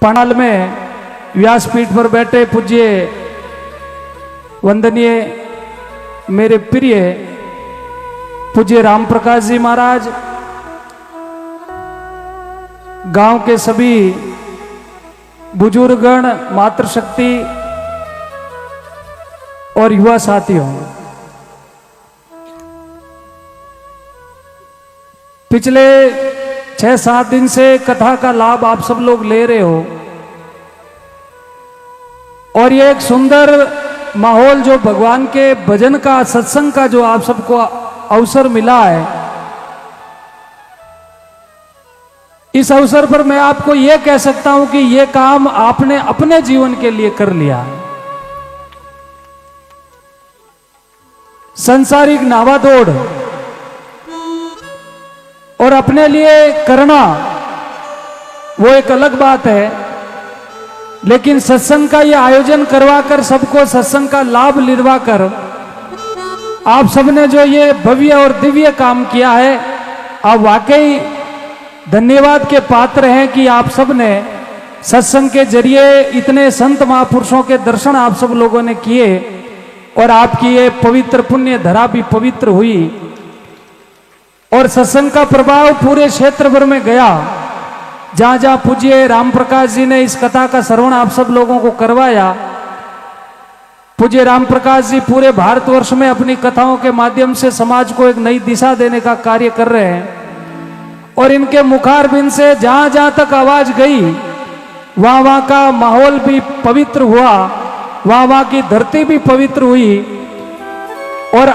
पंडाल में व्यासपीठ पर बैठे पूज्य वंदनीय मेरे प्रिय पूज्य राम प्रकाश जी महाराज, गांव के सभी बुजुर्गगण, मातृशक्ति और युवा साथियों, पिछले 6-7 दिन से कथा का लाभ आप सब लोग ले रहे हो और ये एक सुंदर माहौल जो भगवान के भजन का, सत्संग का जो आप सबको अवसर मिला है, इस अवसर पर मैं आपको यह कह सकता हूं कि यह काम आपने अपने जीवन के लिए कर लिया। संसारिक नावादौड़ और अपने लिए करना वो एक अलग बात है, लेकिन सत्संग का ये आयोजन करवाकर सबको सत्संग का लाभ लिलवाकर आप सबने जो ये भव्य और दिव्य काम किया है, आप वाकई धन्यवाद के पात्र हैं कि आप सब ने सत्संग के जरिए इतने संत महापुरुषों के दर्शन आप सब लोगों ने किए और आपकी ये पवित्र पुण्य धरा भी पवित्र हुई और सत्संग का प्रभाव पूरे क्षेत्र भर में गया। जहां जहां पूज्य राम प्रकाश जी ने इस कथा का श्रवण आप सब लोगों को करवाया, पूज्य राम प्रकाश जी पूरे भारतवर्ष में अपनी कथाओं के माध्यम से समाज को एक नई दिशा देने का कार्य कर रहे हैं और इनके मुखारबिंद से जहां जहां तक आवाज गई वहां वहां का माहौल भी पवित्र हुआ, वहां वहां की धरती भी पवित्र हुई और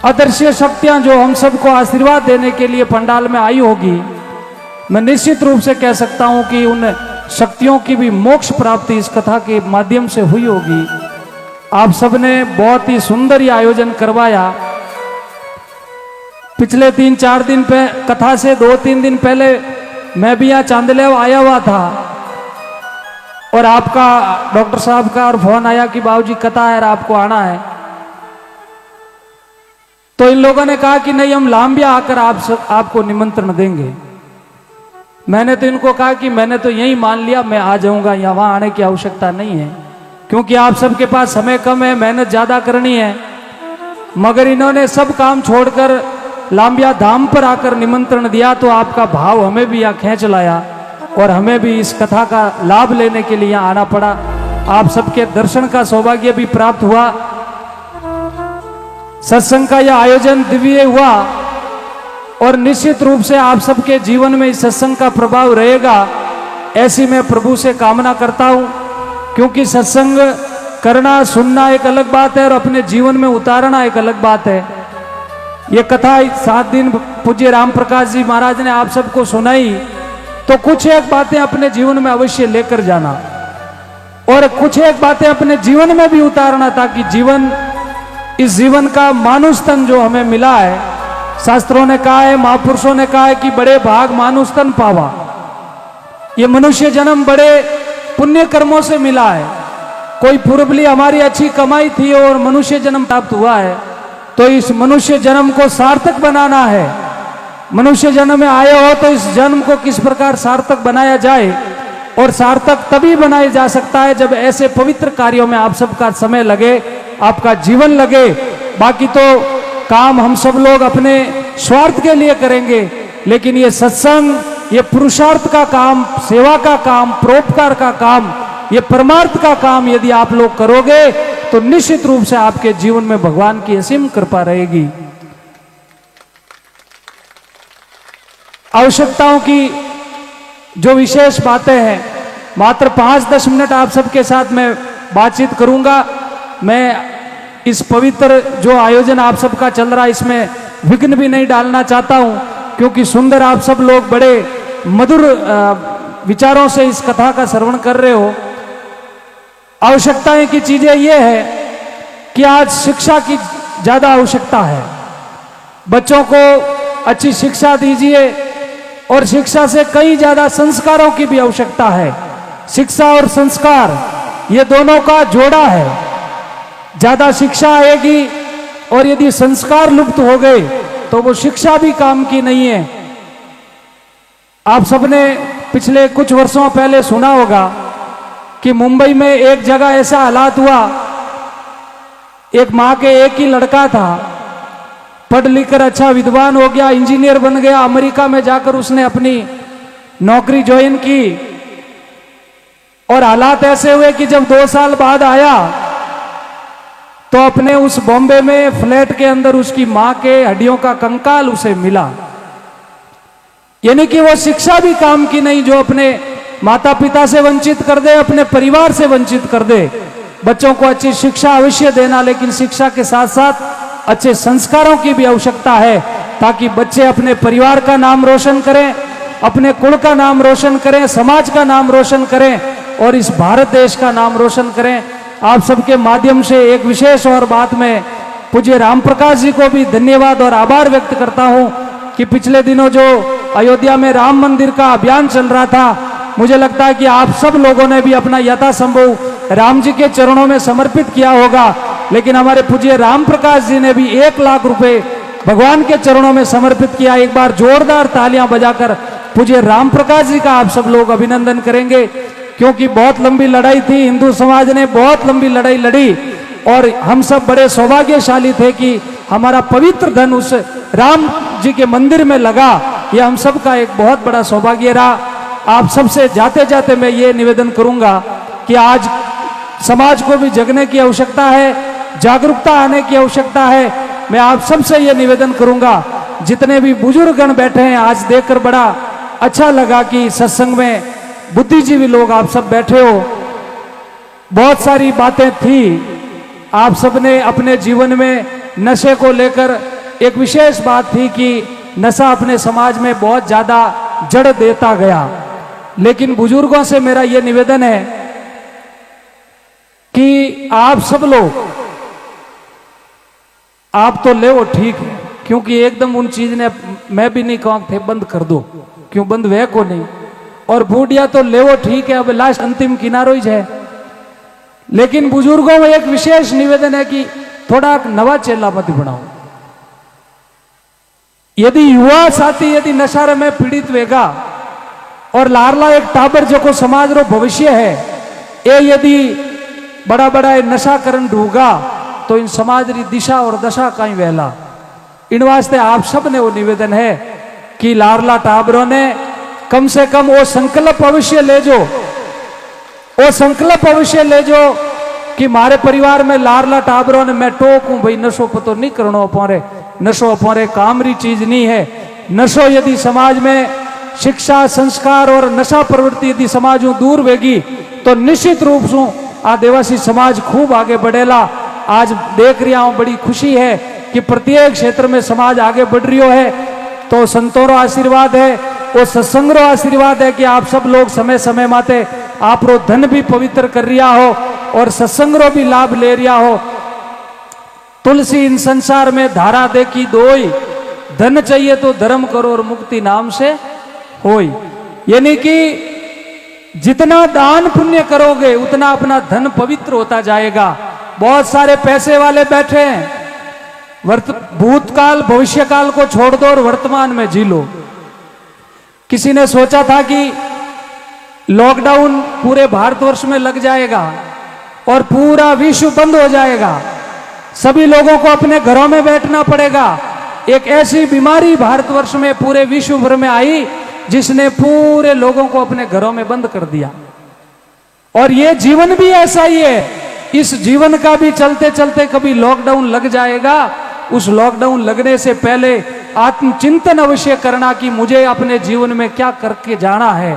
अदृश्य शक्तियां जो हम सबको आशीर्वाद देने के लिए पंडाल में आई होगी, मैं निश्चित रूप से कह सकता हूं कि उन शक्तियों की भी मोक्ष प्राप्ति इस कथा के माध्यम से हुई होगी। आप सबने बहुत ही सुंदर ये आयोजन करवाया। पिछले 3-4 दिन पे कथा से 2-3 दिन पहले मैं भी यहाँ चांदलेव आया हुआ था और आपका डॉक्टर साहब का और फोन आया कि बाबूजी कथा है, आपको आना है। तो इन लोगों ने कहा कि नहीं, हम लांबिया आकर आपको निमंत्रण देंगे। मैंने तो इनको कहा कि मैंने तो यही मान लिया, मैं आ जाऊंगा, यहाँ वहां आने की आवश्यकता नहीं है क्योंकि आप सबके पास समय कम है, मेहनत ज्यादा करनी है। मगर इन्होंने सब काम छोड़कर लांबिया धाम पर आकर निमंत्रण दिया तो आपका भाव हमें भी यहाँ खींच लाया और हमें भी इस कथा का लाभ लेने के लिए यहाँ आना पड़ा। आप सबके दर्शन का सौभाग्य भी प्राप्त हुआ। सत्संग का यह आयोजन दिव्य हुआ और निश्चित रूप से आप सबके जीवन में इस सत्संग का प्रभाव रहेगा, ऐसी मैं प्रभु से कामना करता हूं। क्योंकि सत्संग करना, सुनना एक अलग बात है और अपने जीवन में उतारना एक अलग बात है। ये कथा 7 दिन पूज्य राम प्रकाश जी महाराज ने आप सबको सुनाई, तो कुछ एक बातें अपने जीवन में अवश्य लेकर जाना और कुछ एक बातें अपने जीवन में भी उतारना, ताकि इस जीवन का मानुष तन जो हमें मिला है, शास्त्रों ने कहा है, महापुरुषों ने कहा है कि बड़े भाग मानुष तन पावा। ये मनुष्य जन्म बड़े पुण्य कर्मों से मिला है। कोई पूर्वली हमारी अच्छी कमाई थी और मनुष्य जन्म प्राप्त हुआ है, तो इस मनुष्य जन्म को सार्थक बनाना है। मनुष्य जन्म में आए हो तो इस जन्म को किस प्रकार सार्थक बनाया जाए, और सार्थक तभी बनाया जा सकता है जब ऐसे पवित्र कार्यों में आप सबका समय लगे, आपका जीवन लगे। बाकी तो काम हम सब लोग अपने स्वार्थ के लिए करेंगे, लेकिन ये सत्संग, ये पुरुषार्थ का काम, सेवा का काम, परोपकार का काम, ये परमार्थ का काम यदि आप लोग करोगे तो निश्चित रूप से आपके जीवन में भगवान की असीम कृपा रहेगी। आवश्यकताओं की जो विशेष बातें हैं, मात्र 5-10 मिनट आप सबके साथ मैं बातचीत करूंगा। मैं इस पवित्र जो आयोजन आप सबका चल रहा है, इसमें विघ्न भी नहीं डालना चाहता हूं, क्योंकि सुंदर आप सब लोग बड़े मधुर विचारों से इस कथा का श्रवण कर रहे हो। आवश्यकताएं की चीजें ये है कि आज शिक्षा की ज्यादा आवश्यकता है। बच्चों को अच्छी शिक्षा दीजिए और शिक्षा से कई ज्यादा संस्कारों की भी आवश्यकता है। शिक्षा और संस्कार ये दोनों का जोड़ा है। ज्यादा शिक्षा आएगी और यदि संस्कार लुप्त हो गए तो वो शिक्षा भी काम की नहीं है। आप सबने पिछले कुछ वर्षों पहले सुना होगा कि मुंबई में एक जगह ऐसा हालात हुआ, एक माँ के एक ही लड़का था, पढ़ लिख कर अच्छा विद्वान हो गया, इंजीनियर बन गया, अमेरिका में जाकर उसने अपनी नौकरी ज्वाइन की। और हालात ऐसे हुए कि जब 2 साल बाद आया तो अपने उस बॉम्बे में फ्लैट के अंदर उसकी मां के हड्डियों का कंकाल उसे मिला। यानी कि वो शिक्षा भी काम की नहीं, जो अपने माता पिता से वंचित कर दे, अपने परिवार से वंचित कर दे। बच्चों को अच्छी शिक्षा अवश्य देना, लेकिन शिक्षा के साथ साथ अच्छे संस्कारों की भी आवश्यकता है, ताकि बच्चे अपने परिवार का नाम रोशन करें, अपने कुल का नाम रोशन करें, समाज का नाम रोशन करें और इस भारत देश का नाम रोशन करें। आप सबके माध्यम से एक विशेष और बात में पूज्य राम प्रकाश जी को भी धन्यवाद और आभार व्यक्त करता हूं कि पिछले दिनों जो अयोध्या में राम मंदिर का अभियान चल रहा था, मुझे लगता है कि आप सब लोगों ने भी अपना यथासंभव राम जी के चरणों में समर्पित किया होगा। लेकिन हमारे पूज्य राम प्रकाश जी ने भी 1 लाख रुपए भगवान के चरणों में समर्पित किया। एक बार जोरदार तालियां बजाकर पूज्य राम प्रकाश जी का आप सब लोग अभिनंदन करेंगे, क्योंकि बहुत लंबी लड़ाई थी, हिंदू समाज ने बहुत लंबी लड़ाई लड़ी और हम सब बड़े सौभाग्यशाली थे कि हमारा पवित्र धन उस राम जी के मंदिर में लगा। यह हम सब का एक बहुत बड़ा सौभाग्य रहा। आप सबसे जाते जाते मैं ये निवेदन करूंगा कि आज समाज को भी जगने की आवश्यकता है, जागरूकता आने की आवश्यकता है। मैं आप सबसे ये निवेदन करूंगा, जितने भी बुजुर्गगण बैठे हैं, आज देखकर बड़ा अच्छा लगा कि सत्संग में बुद्धिजीवी लोग आप सब बैठे हो। बहुत सारी बातें थी, आप सबने अपने जीवन में नशे को लेकर एक विशेष बात थी कि नशा अपने समाज में बहुत ज्यादा जड़ देता गया। लेकिन बुजुर्गों से मेरा यह निवेदन है कि आप सब लोग, आप तो ले वो ठीक है, क्योंकि एकदम उन चीज ने मैं भी नहीं कहूं थे बंद कर दो, क्यों बंद वे को नहीं, और बूढ़िया तो ले वो ठीक है, अब लास्ट अंतिम किनारो ही है। लेकिन बुजुर्गों में एक विशेष निवेदन है कि थोड़ा नवा चेला मत बनाओ। यदि युवा साथी यदि नशा में पीड़ित वेगा और लारला एक टाबर जो को समाज रो भविष्य है, ये यदि बड़ा बड़ा नशा करन ढूंगा तो इन समाज री दिशा और दशा कहीं वहला। इन वास्ते आप सब ने वो निवेदन है कि लारला टाबरों ने कम से कम वो संकल्प अवश्य ले जो, वो संकल्प अवश्य ले जो कि मारे परिवार में लारला टाबरों ने मैं टोकूं भाई नशो पतो नहीं करनो अपने, नशो अपने काम री चीज नहीं है। नशो यदि समाज में शिक्षा संस्कार और नशा प्रवृत्ति यदि समाज दूर वेगी तो निश्चित रूप से आदिवासी समाज खूब आगे बढ़ेला। आज देख रहा हूं, बड़ी खुशी है कि प्रत्येक क्षेत्र में समाज आगे बढ़ रही है। तो संतों रो आशीर्वाद है, वो सत्संग रो आशीर्वाद है कि आप सब लोग समय समय माते आप रो धन भी पवित्र कर रिया हो और सत्संग रो भी लाभ ले रिया हो। तुलसी इन संसार में धारा देखी दोई, धन चाहिए तो धर्म करो और मुक्ति नाम से होई। यानी कि जितना दान पुण्य करोगे उतना अपना धन पवित्र होता जाएगा। बहुत सारे पैसे वाले बैठे हैं, भूतकाल भविष्यकाल को छोड़ दो और वर्तमान में जी लो। किसी ने सोचा था कि लॉकडाउन पूरे भारतवर्ष में लग जाएगा और पूरा विश्व बंद हो जाएगा, सभी लोगों को अपने घरों में बैठना पड़ेगा। एक ऐसी बीमारी भारतवर्ष में पूरे विश्व भर में आई जिसने पूरे लोगों को अपने घरों में बंद कर दिया। और ये जीवन भी ऐसा ही है, इस जीवन का भी चलते चलते कभी लॉकडाउन लग जाएगा। उस लॉकडाउन लगने से पहले आत्मचिंतन अवश्य करना कि मुझे अपने जीवन में क्या करके जाना है।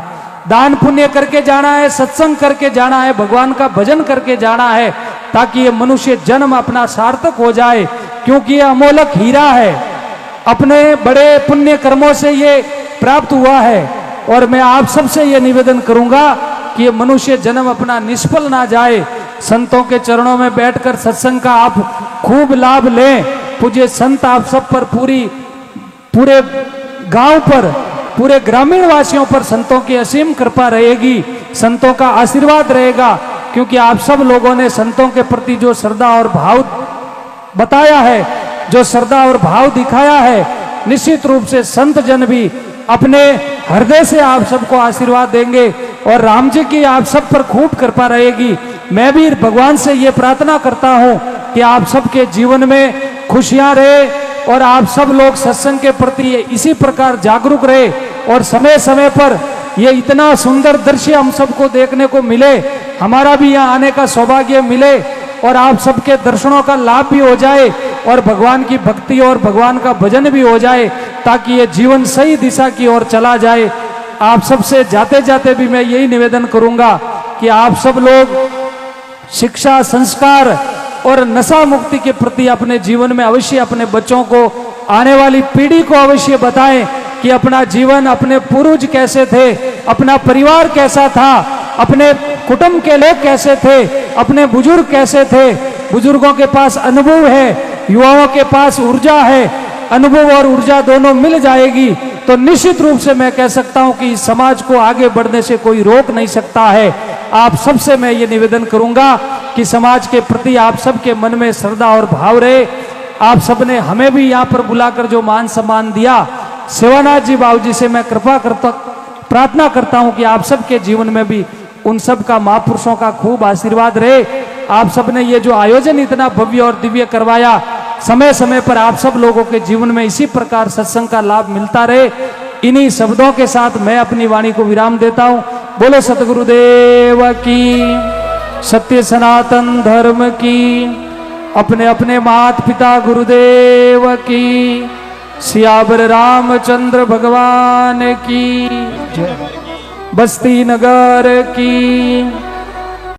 दान पुण्य करके जाना है, सत्संग करके जाना है, भगवान का भजन करके जाना है, ताकि ये मनुष्य जन्म अपना सार्थक हो जाए। क्योंकि ये अमोलक हीरा है, अपने बड़े पुण्य कर्मों से ये प्राप्त हुआ है। और मैं आप सबसे ये निवेदन करूंगा कि ये मनुष्य जन्म अपना निष्फल ना जाए। संतों के चरणों में बैठकर सत्संग का आप खूब लाभ लें। पूज्य संत आप सब पर पूरे गांव पर, पूरे ग्रामीण वासियों पर संतों की असीम कृपा रहेगी, संतों का आशीर्वाद रहेगा। क्योंकि आप सब लोगों ने संतों के प्रति जो श्रद्धा और भाव बताया है, जो श्रद्धा और भाव दिखाया है, निश्चित रूप से संत जन भी अपने हृदय से आप सबको आशीर्वाद देंगे और राम जी की आप सब पर खूब कृपा रहेगी। मैं भी भगवान से ये प्रार्थना करता हूँ कि आप सबके जीवन में खुशियां रहे और आप सब लोग सत्संग के प्रति इसी प्रकार जागरूक रहे और समय समय पर ये इतना सुंदर दृश्य हम सबको देखने को मिले, हमारा भी यहाँ आने का सौभाग्य मिले और आप सबके दर्शनों का लाभ भी हो जाए और भगवान की भक्ति और भगवान का भजन भी हो जाए, ताकि ये जीवन सही दिशा की ओर चला जाए। आप सबसे जाते जाते भी मैं यही निवेदन करूंगा कि आप सब लोग शिक्षा, संस्कार और नशा मुक्ति के प्रति अपने जीवन में अवश्य अपने बच्चों को, आने वाली पीढ़ी को अवश्य बताएं कि अपना जीवन, अपने पूर्वज कैसे थे, अपना परिवार कैसा था, अपने कुटुंब के लोग कैसे थे, अपने बुजुर्ग कैसे थे। बुजुर्गों के पास अनुभव है, युवाओं के पास ऊर्जा है, अनुभव और ऊर्जा दोनों मिल जाएगी तो निश्चित रूप से मैं कह सकता हूं कि इस समाज को आगे बढ़ने से कोई रोक नहीं सकता है। आप सबसे मैं ये निवेदन करूंगा कि समाज के प्रति आप सबके मन में श्रद्धा और भाव रहे। आप सबने हमें भी यहाँ पर बुलाकर जो मान सम्मान दिया, सेवानाथ जी बाबू जी से मैं प्रार्थना करता हूं कि आप सबके जीवन में भी उन सब का महापुरुषों का खूब आशीर्वाद रहे। आप सबने ये जो आयोजन इतना भव्य और दिव्य करवाया, समय समय पर आप सब लोगों के जीवन में इसी प्रकार सत्संग का लाभ मिलता रहे। इन्हीं शब्दों के साथ मैं अपनी वाणी को विराम देता हूं। बोलो सतगुरुदेव की, सत्य सनातन धर्म की, अपने अपने माता पिता गुरुदेव की, सियावर रामचंद्र भगवान की, बस्ती नगर की।